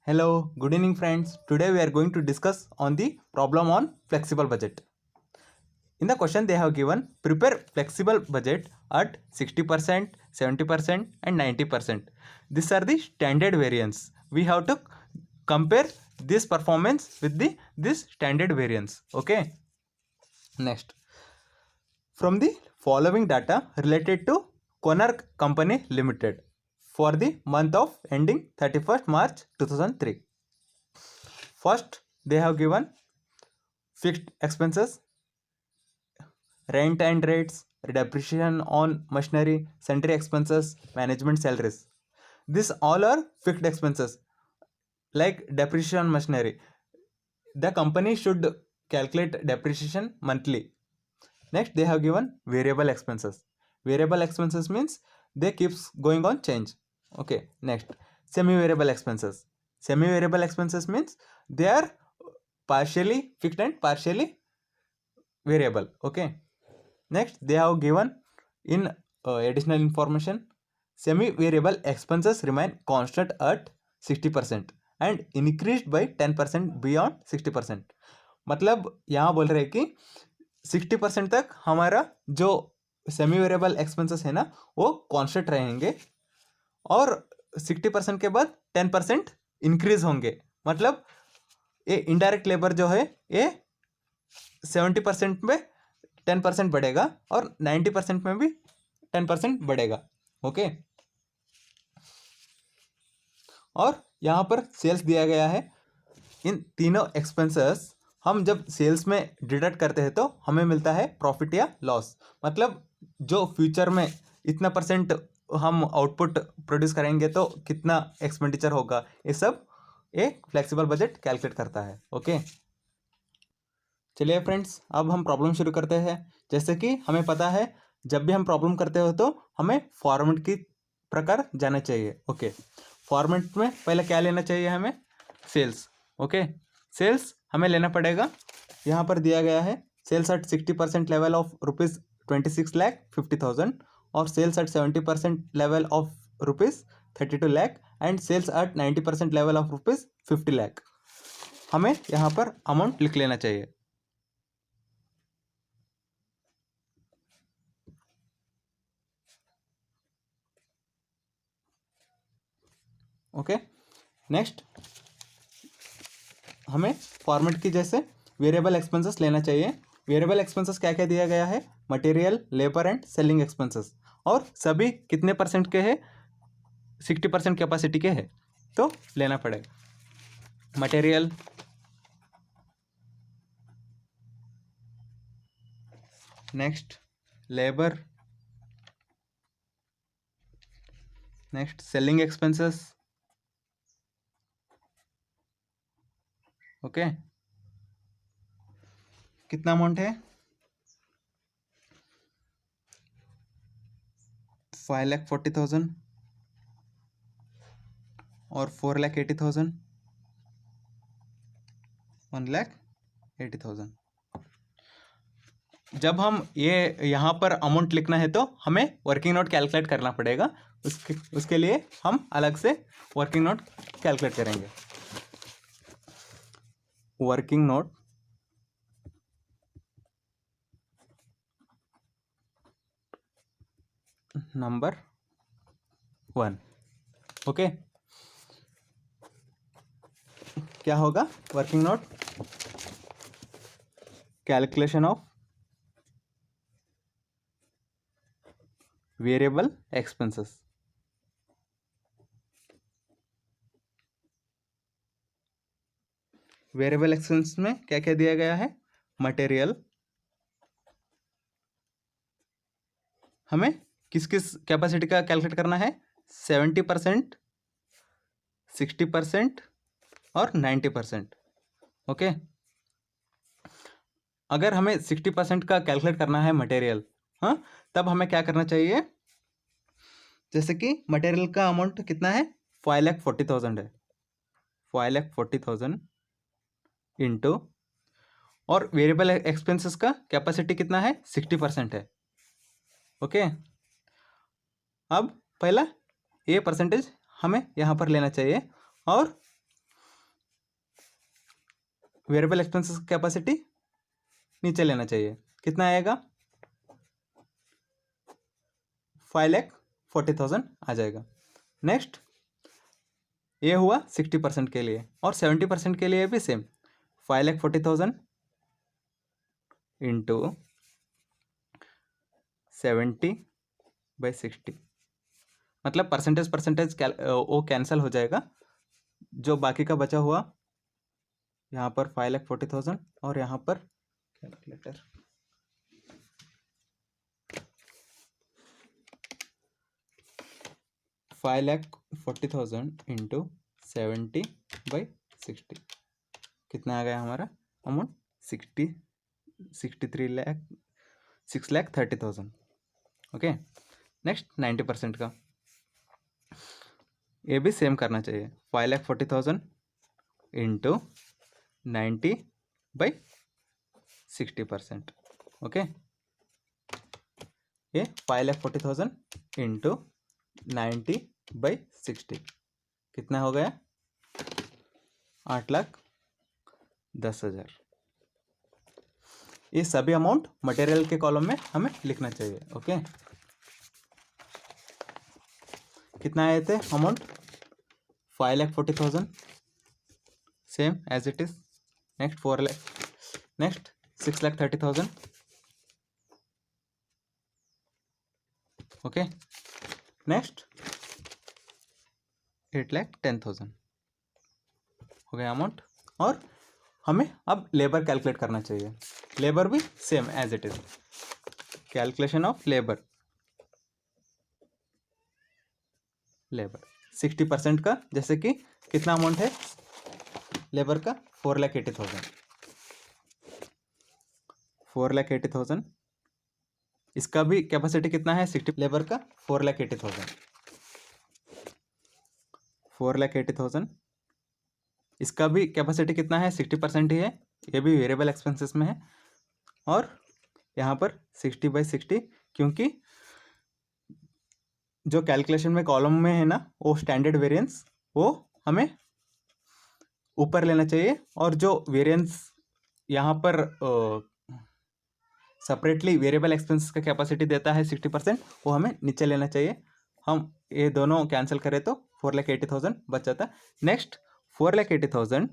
Hello, good evening friends. Today we are going to discuss on the problem on flexible budget. In the question they have given prepare flexible budget at 60%, 70% and 90%. These are the standard variance. We have to compare this performance with this standard variance. Okay. Next, from the following data related to Konark Company Limited for the month of ending 31st March 2003. First, they have given fixed expenses, rent and rates, depreciation on machinery, sundry expenses, management salaries. These all are fixed expenses like depreciation on machinery. The company should calculate depreciation monthly. Next, they have given variable expenses. Variable expenses means they keeps going on change. Okay. Next, semi-variable expenses. Semi-variable expenses means they are partially fixed and partially variable. Okay. Next, they have given in additional information, semi-variable expenses remain constant at 60% and increased by 10% beyond 60%. मतलब यहाँ बोल रहे हैं कि 60% तक हमारा जो semi variable expenses है ना वो कांस्टेंट रहेंगे और 60% के बाद 10% इंक्रीज होंगे. मतलब ये इनडायरेक्ट लेबर जो है ये 70% में 10% बढ़ेगा और 90% में भी 10% बढ़ेगा. ओके. और यहाँ पर सेल्स दिया गया है. इन तीनों एक्सपेंसेस हम जब सेल्स में डिडक्ट करते हैं तो हमें मिलता है प्रॉफिट या लॉस. मतलब जो फ्यूचर में इतना परसेंट हम आउटपुट प्रोड्यूस करेंगे तो कितना एक्सपेंडिचर होगा, ये सब एक फ्लेक्सिबल बजट कैलकुलेट करता है. ओके. चलिए फ्रेंड्स, अब हम प्रॉब्लम शुरू करते हैं. जैसे कि हमें पता है जब भी हम प्रॉब्लम करते हो तो हमें फॉर्मेट की प्रकार जाना चाहिए. ओके. फॉर्मेट में पहले क्या लेना चाहिए हमें? सेल्स. ओके. सेल्स हमें लेना पड़ेगा. यहाँ पर दिया गया है सेल्स एट 60% लेवल ऑफ ₹26,50,000 और sales at 70% level of ₹32 lakh and sales at 90% level of ₹50 lakh. हमें यहाँ पर अमाउंट लिख लेना चाहिए. ओके. नेक्स्ट, हमें फॉर्मेट की जैसे वेरिएबल एक्सपेंसेस लेना चाहिए. वेरिएबल एक्सपेंसेस क्या क्या दिया गया है? Material, labour and selling expenses. और सभी कितने परसेंट के हैं? 60% कैपेसिटी के हैं तो लेना पड़ेगा. Material, next labour, next selling expenses. Okay. कितना अमाउंट है? 5,40,000 और 4,80,000, 1,80,000. जब हम ये यहाँ पर अमाउंट लिखना है तो हमें वर्किंग नोट कैलकुलेट करना पड़ेगा. उसके लिए हम अलग से वर्किंग नोट कैलकुलेट करेंगे. Working note number 1. ओके. क्या होगा? Working note calculation of variable expenses. Variable expense में क्या क्या दिया गया है? मटेरियल, हमें किस किस कैपेसिटी का कैलकुलेट करना है? 70%, 60% और 90%. ओके. अगर हमें 60% का कैलकुलेट करना है मटेरियल, हाँ, तब हमें क्या करना चाहिए? जैसे कि मटेरियल का अमाउंट कितना है? 5,40,000 है. 5,40,000 इंटू, और वेरिएबल एक्सपेंसेस का कैपेसिटी कितना है? 60% है. ओके. अब पहला ये परसेंटेज हमें यहाँ पर लेना चाहिए और वेरिएबल एक्सपेंसेस कैपेसिटी नीचे लेना चाहिए। कितना आएगा? 5,40,000 आ जाएगा। नेक्स्ट ये हुआ 60% के लिए, और 70% के लिए भी सेम 5,40,000 इंटू 70/60, मतलब परसेंटेज वो कैंसिल हो जाएगा। जो बाकी का बचा हुआ यहाँ पर 5,40,000 और यहाँ पर कैलकुलेटर 5,40,000 इंटू 70/60 कितना आ गया हमारा अमाउंट? 6,30,000। ओके, नेक्स्ट 90% का ये भी सेम करना चाहिए। 5,40,000 इंटू 90/60%। ओके, ये 5,40,000 इंटू 90/60 कितना हो गया? 8,10,000। ये सभी अमाउंट मटेरियल के कॉलम में हमें लिखना चाहिए। ओके, कितना आए थे amount? 5,40,000 same as it is. Next 4 lakh, next 6,30,000। Okay, next 8,10,000 हो गया अमाउंट। और हमें अब लेबर कैलकुलेट करना चाहिए। लेबर भी same as it is, calculation of labour 60% का, जैसे कि कितना अमाउंट है लेबर का? 4,80,000। 4,80,000, इसका भी कैपेसिटी कितना है 60 लेबर का? 4,80,000। 4,80,000, इसका भी कैपेसिटी कितना है? 60% ही है, ये भी वेरिएबल एक्सपेंसेस में है। और यहाँ पर 60/60, क्योंकि जो कैलकुलेशन में कॉलम में है ना, वो स्टैंडर्ड वेरिएंस वो हमें ऊपर लेना चाहिए, और जो वेरिएंस यहाँ पर सेपरेटली वेरिएबल एक्सपेंसेस का कैपेसिटी देता है 60%, वो हमें नीचे लेना चाहिए। हम ये दोनों कैंसिल करें तो 4,80,000 बच जाता। नेक्स्ट 4,80,000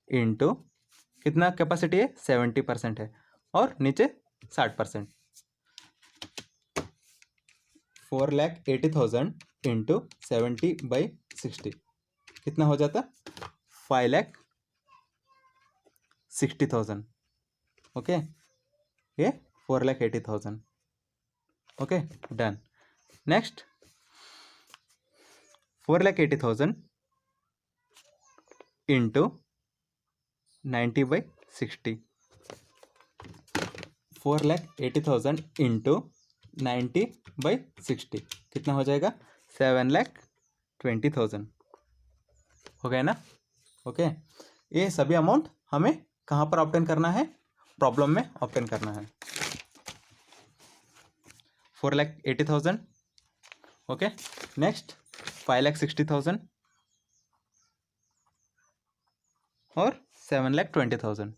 इंटू कितना कैपेसिटी है? 70% है, और नीचे 60%। 4,80,000 इंटू 70/60 कितना हो जाता? 5,60,000। ओके, ये 4,80,000। Okay, done. Next 4,80,000 into 90/60। 4,80,000 into 90/60 कितना हो जाएगा? 7,20,000 हो गया ना। ओके, ये सभी अमाउंट हमें कहाँ पर ऑब्टेन करना है? प्रॉब्लम में ऑब्टेन करना है। 4,80,000। ओके, नेक्स्ट 5,60,000 और 7,20,000।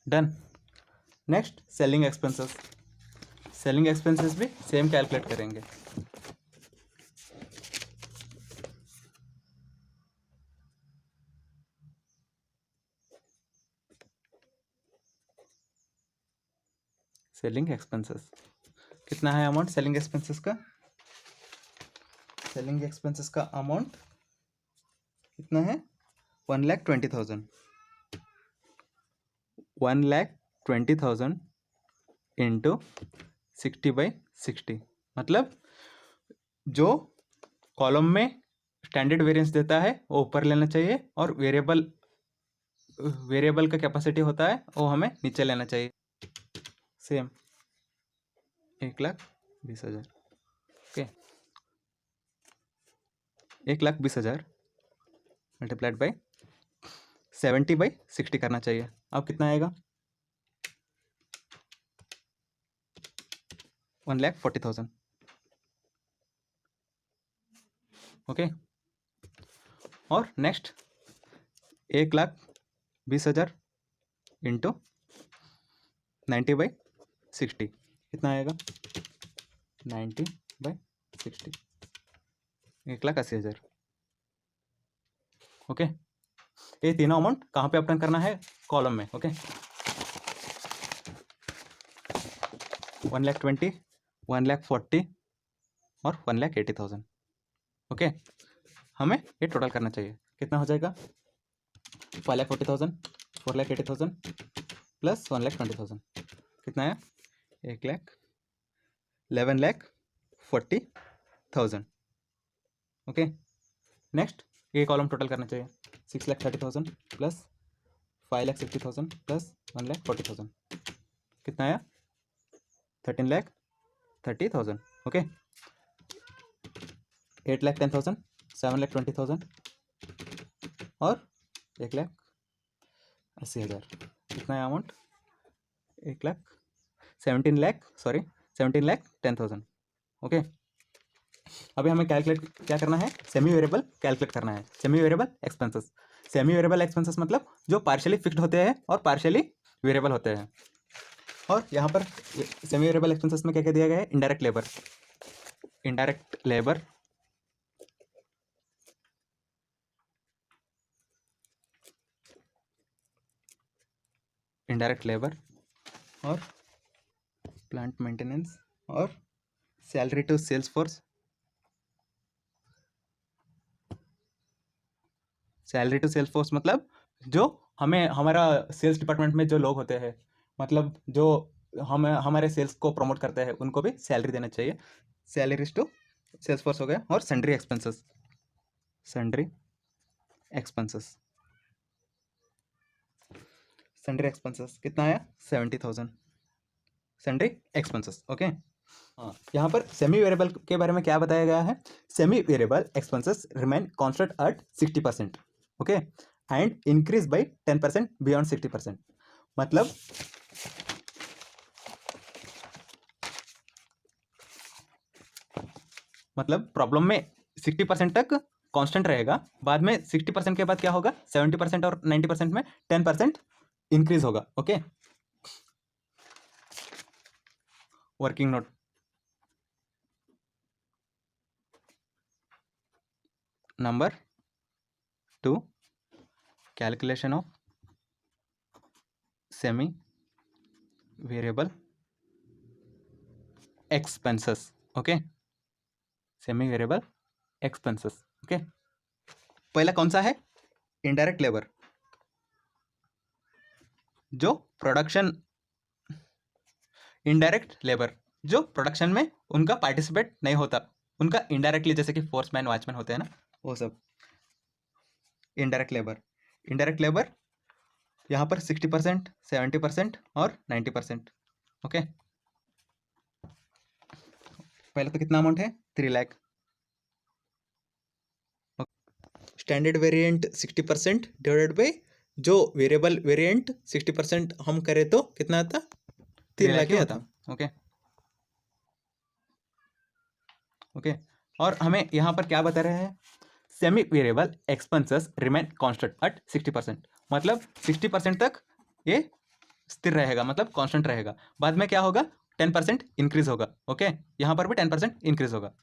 Done. Next selling expenses. Selling expenses भी सेम कैलकुलेट करेंगे। सेलिंग एक्सपेंसेस कितना है अमाउंट सेलिंग एक्सपेंसेस का? सेलिंग एक्सपेंसेस का अमाउंट कितना है? 1,20,000। 1,20,000 इंटू 60/60, मतलब जो कॉलम में स्टैंडर्ड वेरिएंस देता है वो ऊपर लेना चाहिए, और वेरिएबल का कैपेसिटी होता है वो हमें नीचे लेना चाहिए। सेम 1,20,000। ओके, 1,20,000 मल्टीप्लाइड बाई 70/60 करना चाहिए। अब कितना आएगा? 1,40,000। ओके, और नेक्स्ट 1,20,000 इंटू 90/60 कितना आएगा? 90/60 1,80,000। ओके, ये तीनों अमाउंट कहाँ पे अपडेट करना है? कॉलम में। ओके, 1,20,000, 1,40,000 और 1,80,000। ओके, हमें ये टोटल करना चाहिए। कितना हो जाएगा? 5,40,000, 4,80,000 प्लस 1,20,000 कितना है? 11,40,000। ओके, नेक्स्ट ये कॉलम टोटल करना चाहिए। 6,30,000 प्लस 5,60,000 प्लस 1,40,000 कितना आया? 13,30,000। ओके, 8,10,000, 7,20,000 और 1,80,000 कितना है अमाउंट? 17,10,000। ओके, अभी हमें कैलकुलेट क्या करना है? सेमी वेरिएबल कैलकुलेट करना है। Semi variable expenses. Semi variable expenses मतलब जो पार्शियली फिक्स्ड होते हैं और पार्शियली वेरिएबल होते हैं। और यहाँ पर सेमी वेरिएबल एक्सपेंसेस में क्या क्या दिया गया है? Indirect labour, indirect labour, indirect labour और प्लांट मेंटेनेंस और salary to sales force, salary to sales force मतलब जो हमें हमारा सेल्स डिपार्टमेंट में जो लोग होते हैं, मतलब जो हम हमारे सेल्स को प्रमोट करते हैं, उनको भी सैलरी देना चाहिए। सैलरीज टू सेल्स फोर्स हो गया। और sundry expenses, sundry expenses, sundry expenses कितना आया? 70,000 सन्ड्री एक्सपेंसेस। ओके, हाँ, यहाँ पर सेमी वेरिएबल के बारे में क्या बताया गया है? Semi variable expenses remain constant at 60%। Okay, and increase by 10% beyond 60%। मतलब प्रॉब्लम में 60% तक कांस्टेंट रहेगा, बाद में 60% के बाद क्या होगा? 70% और 90% में 10% इंक्रीज होगा। Okay, working note number 2, calculation of semi variable expenses. Okay, semi variable expenses. Okay, पहला कौन सा है? इनडायरेक्ट लेबर, जो प्रोडक्शन, इनडायरेक्ट लेबर जो प्रोडक्शन में उनका पार्टिसिपेट नहीं होता, उनका इनडायरेक्टली, जैसे कि फोर्समैन, वॉचमैन होते हैं ना, वो सब इनडायरेक्ट लेबर। इनडायरेक्ट लेबर यहाँ पर 60%, 70% और 90%। ओके, पहले तो कितना अमाउंट है? 3 lakh. Standard variant 60% divided by जो वेरिएबल वेरिएंट 60% हम करें तो कितना आता? 3 लाख ही आता। ओके, ओके, और हमें यहाँ पर क्या बता रहे हैं? Semi variable expenses remain constant eight 60%। मतलब 60% तक ये स्थिर रहेगा, मतलब कांस्टेंट रहेगा। बाद में क्या होगा? 10% इंक्रीज होगा। ओके, यहाँ पर भी 10% इंक्रीज होगा।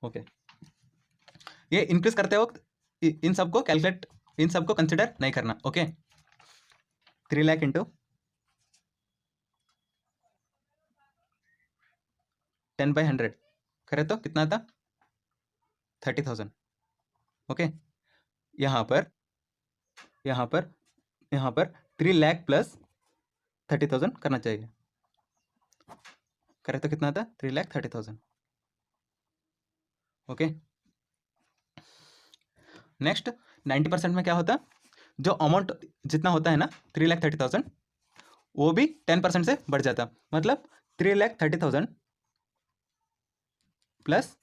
ओके, ये इंक्रीज करते वक्त इन सबको कैलकुलेट, इन सबको कंसिडर नहीं करना। ओके, 3 लाख इंटू 10/100 करे तो कितना था? 30,000। ओके, यहाँ पर 3 लाख प्लस 30,000 करना चाहिए। करे तो कितना था? 3,30,000। ओके, नेक्स्ट 90% में क्या होता? जो अमाउंट जितना होता है ना 3,30,000, वो भी 10% से बढ़ जाता। मतलब 3,30,000 प्लस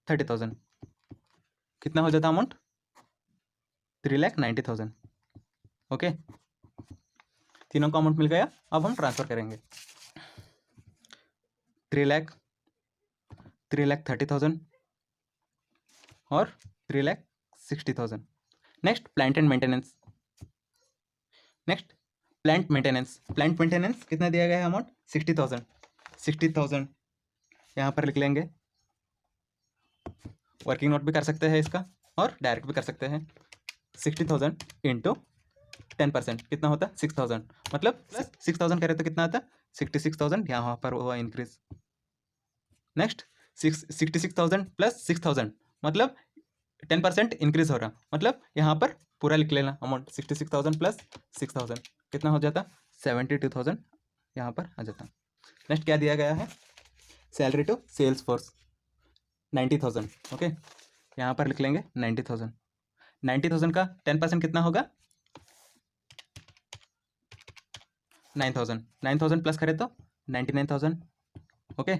30,000 कितना हो जाता अमाउंट? 3,90,000। ओके, तीनों का अमाउंट मिल गया। अब हम ट्रांसफर करेंगे। 3,30,000 और 3,90,000 60,000. Next plant and maintenance. Next plant maintenance. Plant maintenance कितना दिया गया है अमाउंट? 60,000. 60,000 यहाँ पर लिख लेंगे. वर्किंग नोट भी कर सकते हैं इसका और डायरेक्ट भी कर सकते हैं. 60,000 इंटू 10% कितना होता है? 6,000. मतलब 6,000 करें तो कितना आता है? 66,000. यहाँ पर हुआ इंक्रीज. नेक्स्ट 66,000 प्लस 6,000 मतलब 10% इंक्रीज हो रहा. मतलब यहाँ पर पूरा लिख लेना अमाउंट. 66,000 प्लस 6,000 कितना हो जाता? 72,000 यहाँ पर आ जाता. नेक्स्ट क्या दिया गया है? Salary to sales force 90,000. Okay, यहाँ पर लिख लेंगे 90,000. 90,000 का 10% कितना होगा? 9,000. 9,000 प्लस करें तो 99,000. ओके,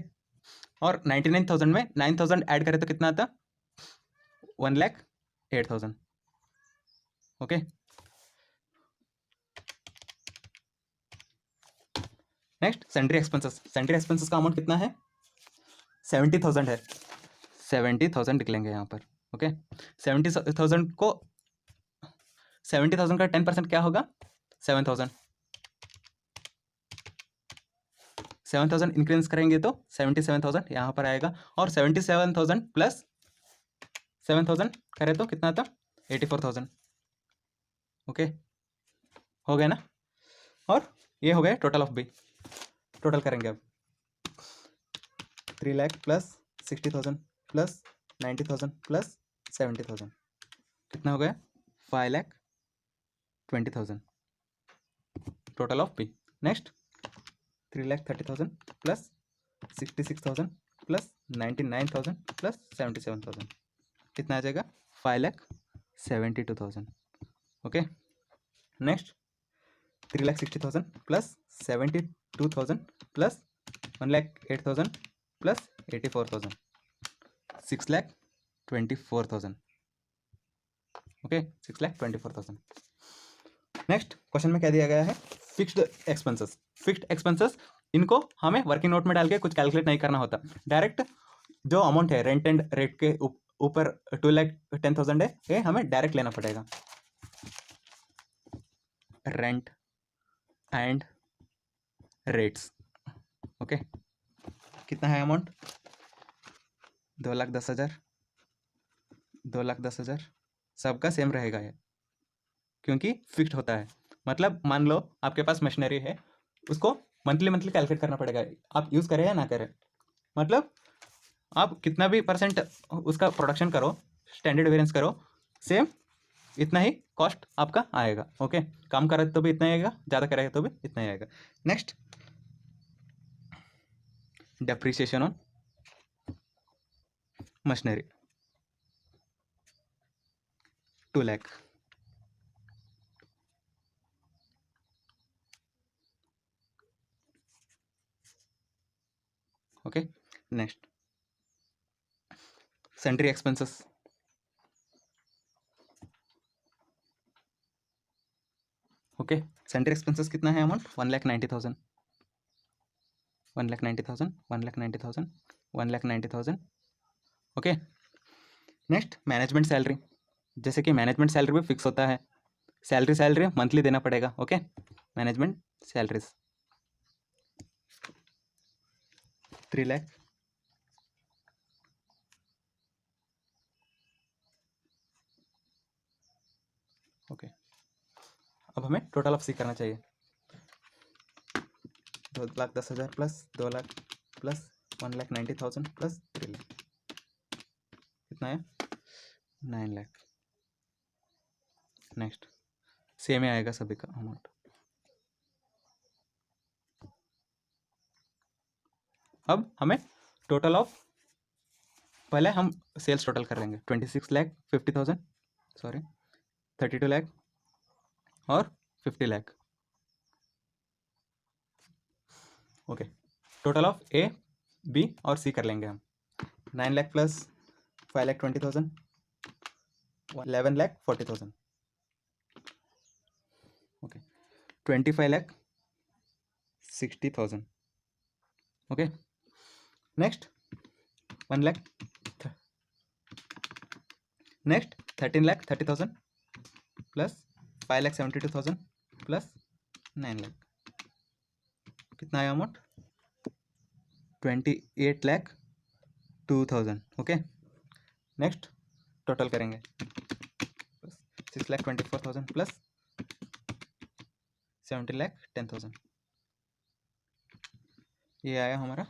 और 99,000 में 9,000 ऐड करें तो कितना आता? 1,08,000. Okay, next sundry expenses. Sundry expenses का अमाउंट कितना है? 70,000 है. 70,000 लिख लेंगे यहाँ पर. ओके, 70,000 को 70,000 का 10% क्या होगा? 7,000. 7,000 इंक्रीज करेंगे तो 77,000 यहाँ पर आएगा. और 77,000 प्लस 7,000 करें तो कितना आता? 84,000. ओके, हो गया ना. और ये हो गया टोटल ऑफ बी. टोटल करेंगे अब. 3 लाख प्लस 60,000 प्लस 90,000 प्लस 70,000 कितना हो गया? 5,20,000 total of B. Next 3,30,000 plus 66,000 plus 99,000 plus 77,000 कितना आ जाएगा? 5,72,000. Okay, next 3,60,000 plus 72,000 plus 1,08,000 plus 84,000 6,24,000. Okay, 6,24,000. Next question में क्या दिया गया है? Fixed expenses. फिक्स्ड एक्सपेंसेस इनको हमें वर्किंग नोट में डाल के कुछ कैलकुलेट नहीं करना होता. डायरेक्ट जो अमाउंट है रेंट एंड रेट के ऊपर 2,10,000 है, ये हमें डायरेक्ट लेना पड़ेगा. Rent and rates. ओके, कितना है अमाउंट? 2,10,000. 2,10,000 सबका सेम रहेगा ये, क्योंकि फिक्स्ड होता है. मतलब मान लो आपके पास मशीनरी है, उसको मंथली कैलकुलेट करना पड़ेगा, आप यूज़ करें या ना करें. मतलब आप कितना भी परसेंट उसका प्रोडक्शन करो, स्टैंडर्ड वेरिएंस करो, सेम इतना ही कॉस्ट आपका आएगा. ओके, कम करे तो भी इतना ही आएगा, ज़्यादा करेगा तो भी इतना ही आएगा. Next depreciation on machinery 2 lakh. Okay, next sundry expenses. Okay, sundry expenses कितना है amount? 1,90,000. 1,90,000 1,90,000 1,90,000. Okay, next management salary. जैसे कि मैनेजमेंट सैलरी भी फिक्स होता है, सैलरी मंथली देना पड़ेगा. Okay, management salaries 3 lakh. Okay, अब हमें टोटल ऑफ सी करना चाहिए. 2,10,000 plus 2 lakh plus 1,90,000 plus 3 lakh कितना है? 9 लाख. नेक्स्ट सेम ही आएगा सभी का अमाउंट. अब हमें टोटल ऑफ, पहले हम सेल्स टोटल कर लेंगे. 26,50,000 सॉरी 32 लाख और 50 lakh. Okay, total of A B और सी कर लेंगे हम. 9 lakh plus 5,20,000 11,40,000. Okay, 25,60,000. Okay, next 1 lakh. Next 13,30,000 plus 5,72,000 plus 9 lakh, कितना आया अमाउंट? 28,02,000। ओके, नेक्स्ट टोटल करेंगे 6,24,000 प्लस 70,10,000, ये आया हमारा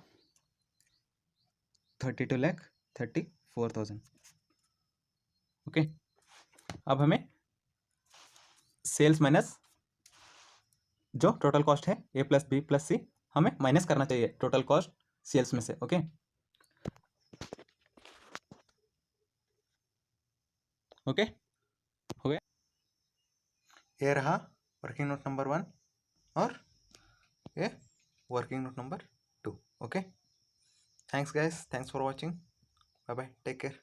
32,34,000। ओके, अब हमें सेल्स माइनस जो टोटल कॉस्ट है ए प्लस बी प्लस सी, हमें माइनस करना चाहिए टोटल कॉस्ट सेल्स में से। ओके, ओके हो गया। ये रहा वर्किंग नोट नंबर 1 और ये working note number 2। Okay, thanks guys, thanks for watching, bye bye, take care.